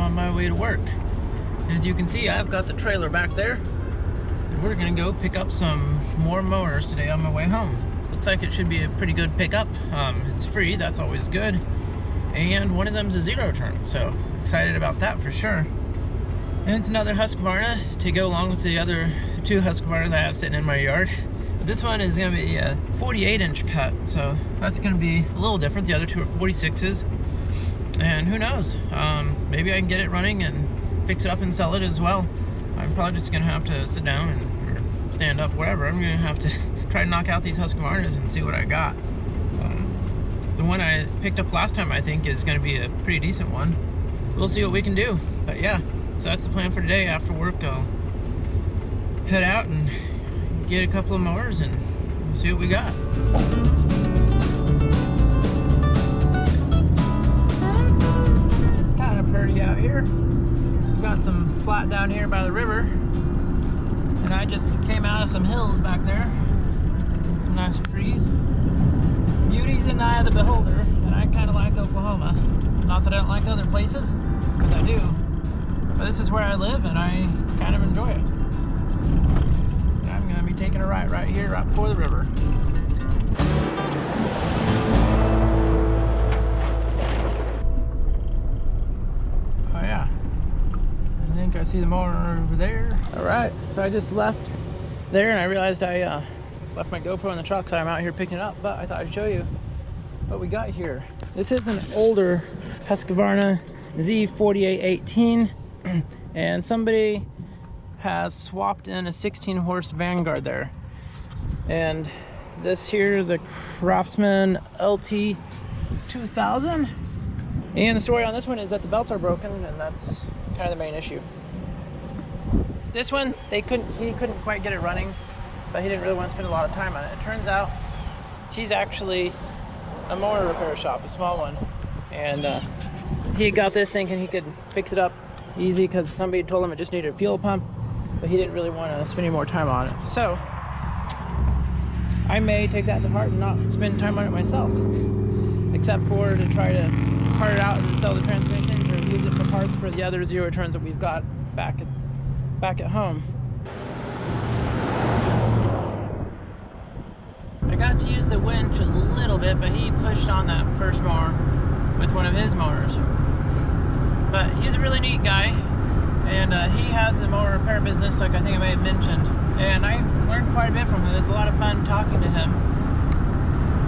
on my way to work. As you can see, I've got the trailer back there, and we're gonna go pick up some more mowers today on my way home. Looks like it should be a pretty good pickup. It's free, that's always good. And one of them's a 0 turn, so excited about that for sure. And it's another Husqvarna to go along with the other 2 Husqvarnas I have sitting in my yard. But this one is gonna be a 48-inch cut, so that's gonna be a little different. The other 2 are 46s. And who knows, maybe I can get it running and fix it up and sell it as well. I'm probably just gonna have to sit down or stand up, whatever. I'm gonna have to try to knock out these Husqvarnas and see what I got. The one I picked up last time, I think, is gonna be a pretty decent one. We'll see what we can do. But yeah, so that's the plan for today. After work, I'll head out and get a couple of mowers and we'll see what we got. Kind of pretty out here. We've got some flat down here by the river, and I just came out of some hills back there. Some nice trees. Beauty's in the eye of the beholder, and I kind of like Oklahoma. Not that I don't like other places, because I do. But this is where I live, and I kind of enjoy it. And I'm going to be taking a right here, right before the river. Oh yeah, I think I see the mower over there. All right, so I just left there, and I realized I left my GoPro in the truck, so I'm out here picking it up. But I thought I'd show you what we got here. This is an older Husqvarna Z4818, and somebody has swapped in a 16-horse Vanguard there. And this here is a Craftsman LT 2000. And the story on this one is that the belts are broken, and that's kind of the main issue. This one, he couldn't quite get it running, but he didn't really want to spend a lot of time on it. It turns out he's actually a mower repair shop, a small one, and he got this thinking he could fix it up easy because somebody told him it just needed a fuel pump, but he didn't really want to spend any more time on it. So I may take that to heart and not spend time on it myself, except for to try to part it out and sell the transmission or use it for parts for the other 0 turns that we've got back at home. I got to use the winch a little bit, but he pushed on that first mower with one of his mowers. But he's a really neat guy, and he has a mower repair business, like I think I may have mentioned. And I learned quite a bit from him. It was a lot of fun talking to him,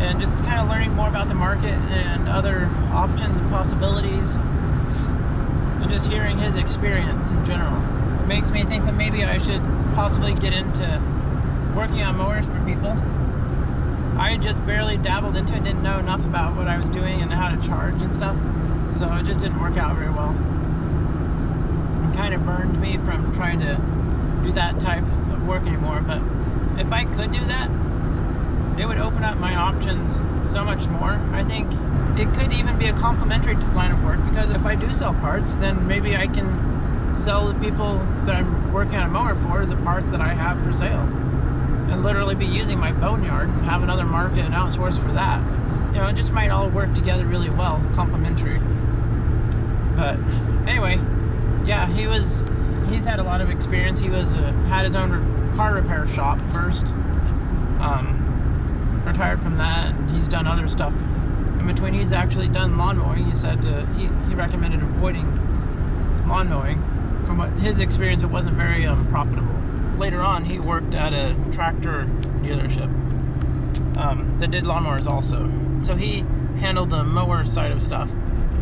and just kind of learning more about the market and other options and possibilities, and just hearing his experience in general. It makes me think that maybe I should possibly get into working on mowers for people. I just barely dabbled into it, didn't know enough about what I was doing and how to charge and stuff, so it just didn't work out very well. It kind of burned me from trying to do that type of work anymore. But if I could do that, it would open up my options so much more. I think it could even be a complementary line of work, because if I do sell parts, then maybe I can sell the people that I'm working on a mower for the parts that I have for sale, and literally be using my boneyard and have another market and outsource for that. You know, it just might all work together really well, complementary. But anyway, yeah, he's had a lot of experience. He had his own car repair shop first, retired from that, and he's done other stuff in between. He's actually done lawn mowing. He said he recommended avoiding lawn mowing. From what his experience, it wasn't very profitable. Later on, he worked at a tractor dealership that did lawnmowers also. So he handled the mower side of stuff.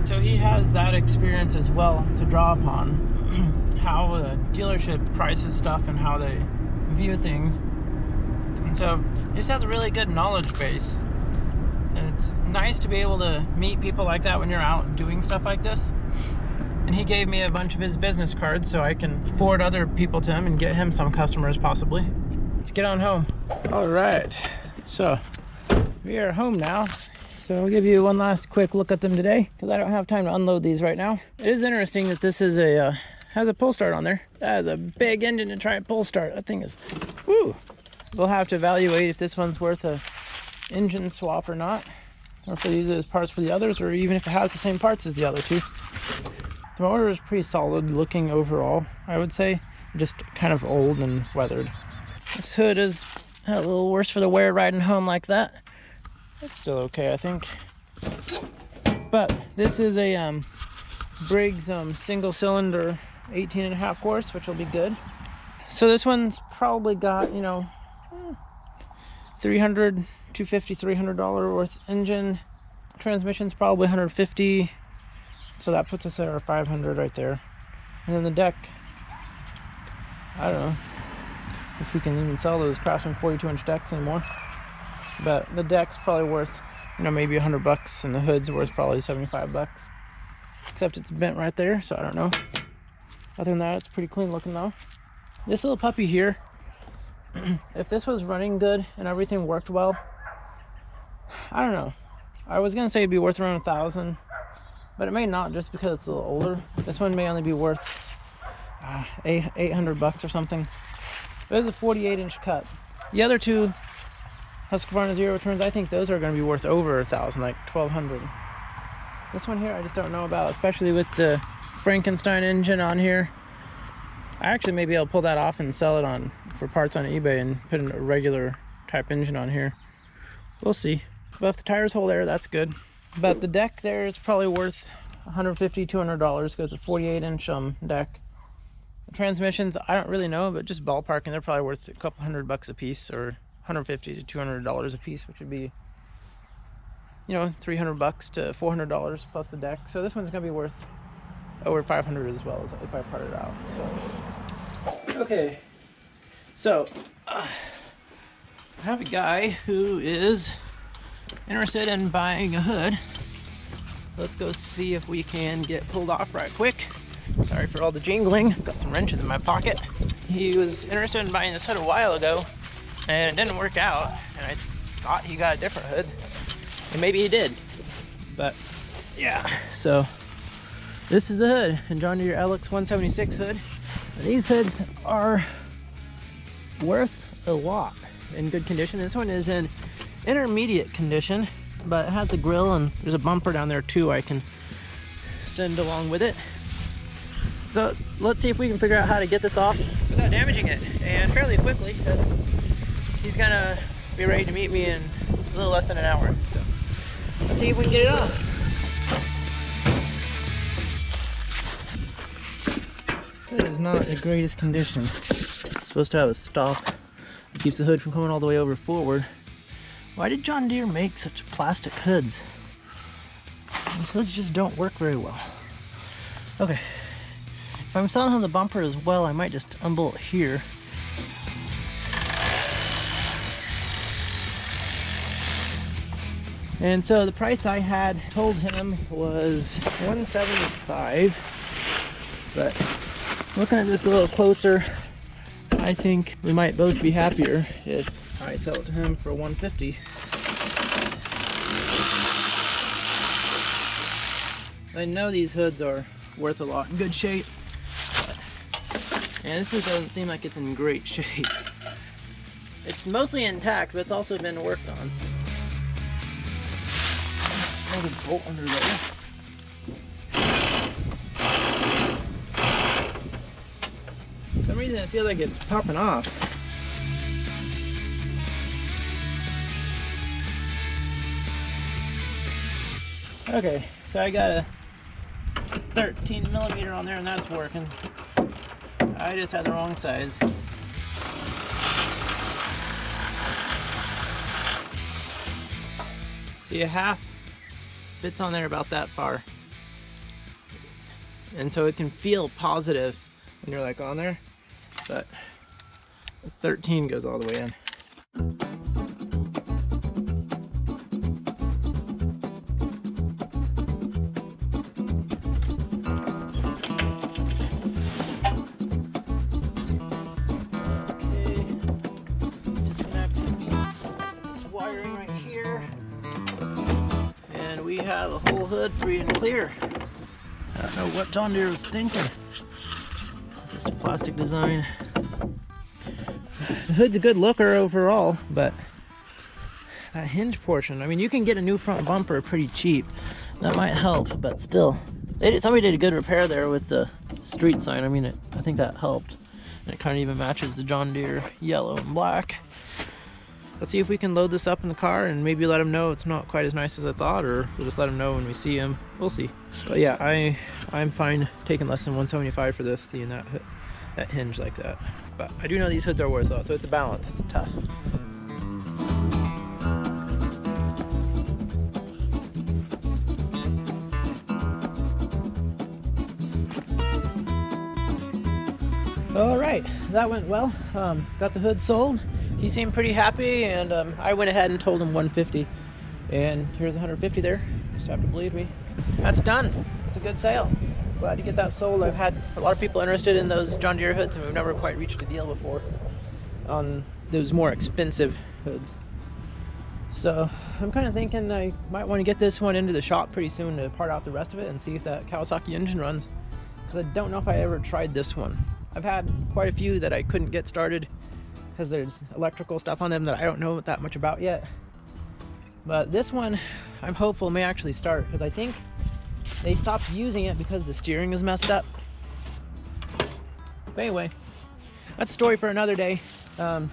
So he has that experience as well to draw upon, how a dealership prices stuff and how they view things. And so he just has a really good knowledge base. And it's nice to be able to meet people like that when you're out doing stuff like this. And he gave me a bunch of his business cards so I can forward other people to him and get him some customers possibly. Let's get on home. All right, so we are home now. So I'll give you one last quick look at them today, because I don't have time to unload these right now. It is interesting that this is has a pull start on there. That is a big engine to try and pull start. That thing is, woo. We'll have to evaluate if this one's worth a engine swap or not, or if they use it as parts for the others, or even if it has the same parts as the other two. The mower is pretty solid looking overall, I would say. Just kind of old and weathered. This hood is a little worse for the wear riding home like that. It's still okay, I think. But this is a Briggs single cylinder 18.5 horse, which will be good. So this one's probably got, you know, $250, $300 worth engine. Transmission's probably $150. So that puts us at our $500 right there. And then the deck, I don't know if we can even sell those Craftsman 42-inch decks anymore. But the deck's probably worth, you know, maybe $100, and the hood's worth probably $75. Except it's bent right there, so I don't know. Other than that, it's pretty clean looking though. This little puppy here, if this was running good and everything worked well, I don't know. I was gonna say it'd be worth around $1,000, but it may not, just because it's a little older. This one may only be worth $800 or something. But it's a 48-inch cut. The other two Husqvarna zero turns, I think those are going to be worth over $1,000, like $1,200. This one here, I just don't know about, especially with the Frankenstein engine on here. I actually maybe I'll pull that off and sell it on for parts on eBay and put in a regular type engine on here. We'll see. But if the tires hold air, that's good. But the deck there is probably worth $150, $200 because it's a 48-inch deck. The transmissions, I don't really know, but just ballparking, they're probably worth a couple $100 a piece, or $150 to $200 a piece, which would be, you know, $300 to $400 plus the deck. So this one's gonna be worth over $500 as well, as if I part it out. So okay, so I have a guy who is interested in buying a hood. Let's go see if we can get pulled off right quick. Sorry for all the jingling. Got some wrenches in my pocket. He was interested in buying this hood a while ago, and it didn't work out, and I thought he got a different hood, and maybe he did. But yeah, so this is the hood, and John Deere LX 176 hood. And these hoods are worth a lot in good condition. This one is in intermediate condition, but it has the grill, and there's a bumper down there too I can send along with it. So let's see if we can figure out how to get this off without damaging it, and fairly quickly, because he's gonna be ready to meet me in a little less than an hour. So let's see if we can get it off. It is not the greatest condition. It's supposed to have a stop that keeps the hood from coming all the way over forward. Why did John Deere make such plastic hoods? These hoods just don't work very well. Okay. If I'm selling him the bumper as well, I might just unbolt here. And so the price I had told him was $175, but looking at this a little closer, I think we might both be happier if I sell it to him for $150. I know these hoods are worth a lot, in good shape. And this one doesn't seem like it's in great shape. It's mostly intact, but it's also been worked on. Another bolt under there. For some reason I feel like it's popping off. Okay, so I got a 13mm on there, and that's working. I just had the wrong size. See, a half fits on there about that far. And so it can feel positive when you're like on there, but the 13 goes all the way in. Have a whole hood free and clear. I don't know what John Deere was thinking. This plastic design. The hood's a good looker overall, but that hinge portion, I mean, you can get a new front bumper pretty cheap. That might help, but still, Somebody did a good repair there with the street sign. I mean, I think that helped. And it kind of even matches the John Deere yellow and black. Let's see if we can load this up in the car and maybe let him know it's not quite as nice as I thought, or we'll just let him know when we see him. We'll see. But yeah, I'm fine taking less than 175 for this, seeing that hinge like that. But I do know these hoods are worth it, so it's a balance. It's tough. All right, that went well. Got the hood sold. He seemed pretty happy, and I went ahead and told him 150. And here's 150 there. Just have to believe me. That's done. It's a good sale. Glad to get that sold. I've had a lot of people interested in those John Deere hoods, and we've never quite reached a deal before on those more expensive hoods. So I'm kind of thinking I might want to get this one into the shop pretty soon to part out the rest of it and see if that Kawasaki engine runs, because I don't know if I ever tried this one. I've had quite a few that I couldn't get started because there's electrical stuff on them that I don't know that much about yet. But this one, I'm hopeful may actually start, because I think they stopped using it because the steering is messed up. But anyway, that's a story for another day. We're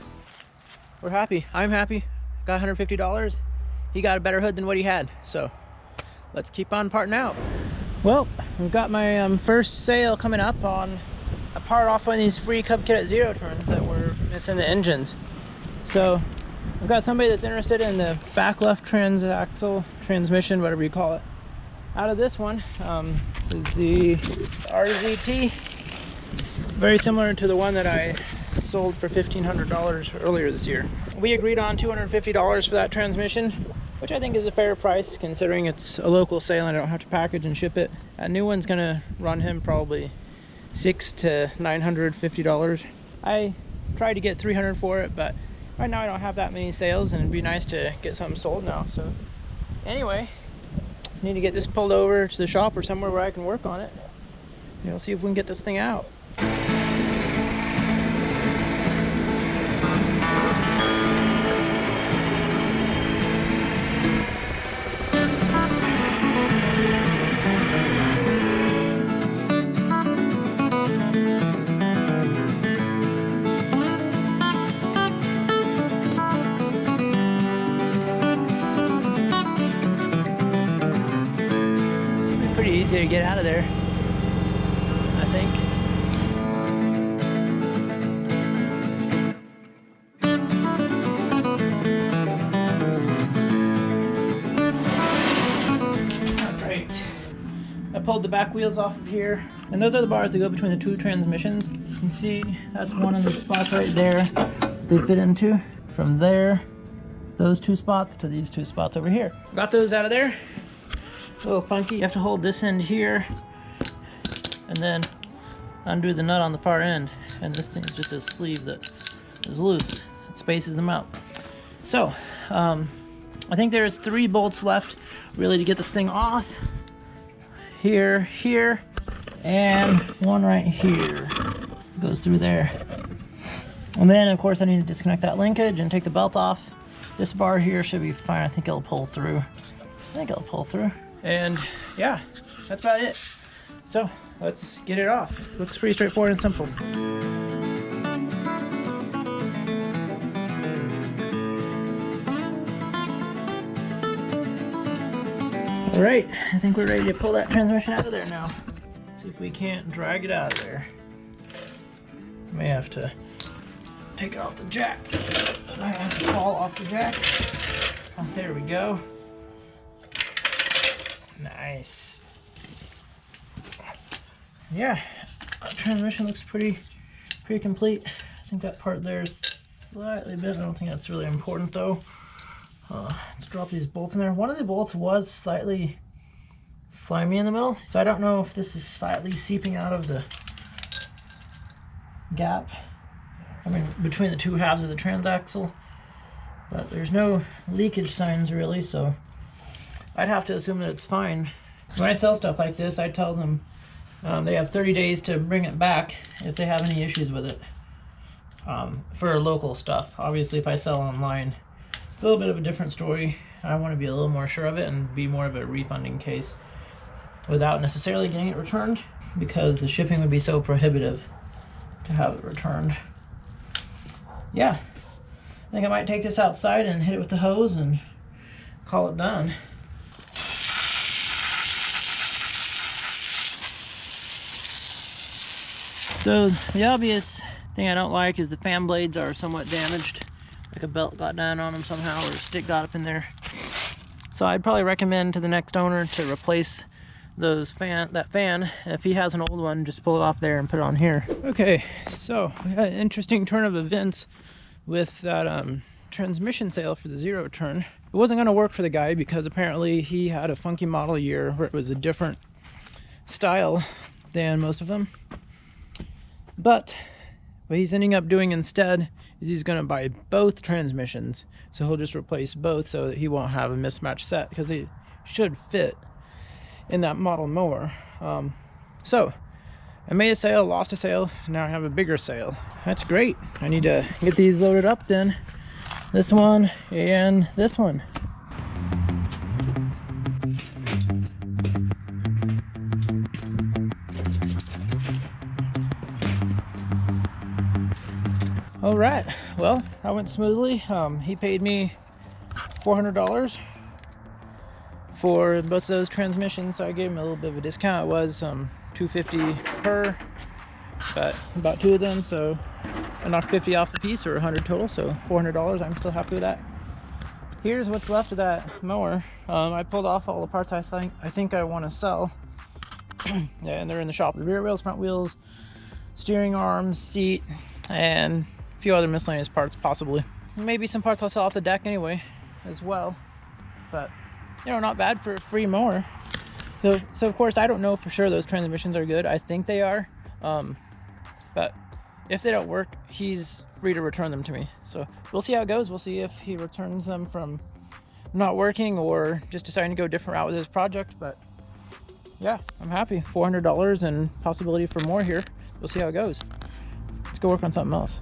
happy. I'm happy. Got $150. He got a better hood than what he had. So let's keep on parting out. Well, we've got my first sale coming up on a part off one of these free Cadet zero turns that were missing the engines. So I've got somebody that's interested in the back left transaxle transmission, whatever you call it, out of this one. This is the RZT, very similar to the one that I sold for $1,500 earlier this year. We agreed on $250 for that transmission, which I think is a fair price considering it's a local sale and I don't have to package and ship it. That new one's gonna run him probably $600 to $950. I tried to get $300 for it, but right now I don't have that many sales, and it'd be nice to get something sold now. So anyway, need to get this pulled over to the shop or somewhere where I can work on it. You know, see if we can get this thing out. Easy to get out of there, I think. Alright, I pulled the back wheels off of here, and those are the bars that go between the two transmissions. You can see that's one of the spots right there they fit into. From there, those two spots to these two spots over here. Got those out of there. A little funky. You have to hold this end here and then undo the nut on the far end, and this thing is just a sleeve that is loose. It spaces them out. So I think there's 3 bolts left really to get this thing off. Here, and one right here. Goes through there. And then of course I need to disconnect that linkage and take the belt off. This bar here should be fine. I think it'll pull through. And yeah, that's about it. So let's get it off. Looks pretty straightforward and simple. All right, I think we're ready to pull that transmission out of there now. Let's see if we can't drag it out of there. May have to take it off the jack. Might have to fall off the jack. Oh, there we go. Nice. Yeah, transmission looks pretty complete. I think that part there is slightly bent. I don't think that's really important though. Let's drop these bolts in there. One of the bolts was slightly slimy in the middle, so I don't know if this is slightly seeping out of the gap, I mean between the two halves of the transaxle, but there's no leakage signs really, so I'd have to assume that it's fine. When I sell stuff like this, I tell them they have 30 days to bring it back if they have any issues with it. For local stuff. Obviously, if I sell online, it's a little bit of a different story. I want to be a little more sure of it and be more of a refunding case. without necessarily getting it returned, because the shipping would be so prohibitive to have it returned. Yeah, I think I might take this outside and hit it with the hose and call it done. So the obvious thing I don't like is the fan blades are somewhat damaged, like a belt got down on them somehow or a stick got up in there. So I'd probably recommend to the next owner to replace that fan. If he has an old one, just pull it off there and put it on here. Okay, so we had an interesting turn of events with that transmission sale for the 0 turn. It wasn't going to work for the guy because apparently he had a funky model year where it was a different style than most of them. But what he's ending up doing instead is he's going to buy both transmissions, so he'll just replace both so that he won't have a mismatched set, because they should fit in that model mower. So I made a sale, lost a sale, now I have a bigger sale. That's great. I need to get these loaded up then. This one and this one. All right, well, that went smoothly. He paid me $400 for both of those transmissions. So I gave him a little bit of a discount. It was $250 per, but he bought 2 of them, so I knocked 50 off the piece, or 100 total, so $400. I'm still happy with that. Here's what's left of that mower. I pulled off all the parts I think I want to sell. Yeah, and they're in the shop. The rear wheels, front wheels, steering arms, seat, and a few other miscellaneous parts possibly. Maybe some parts I'll sell off the deck anyway as well. But you know, not bad for a free mower. So of course I don't know for sure those transmissions are good. I think they are. But if they don't work, he's free to return them to me. So we'll see how it goes. We'll see if he returns them from not working or just deciding to go a different route with his project. But yeah, I'm happy. $400 and possibility for more here. We'll see how it goes. Let's go work on something else.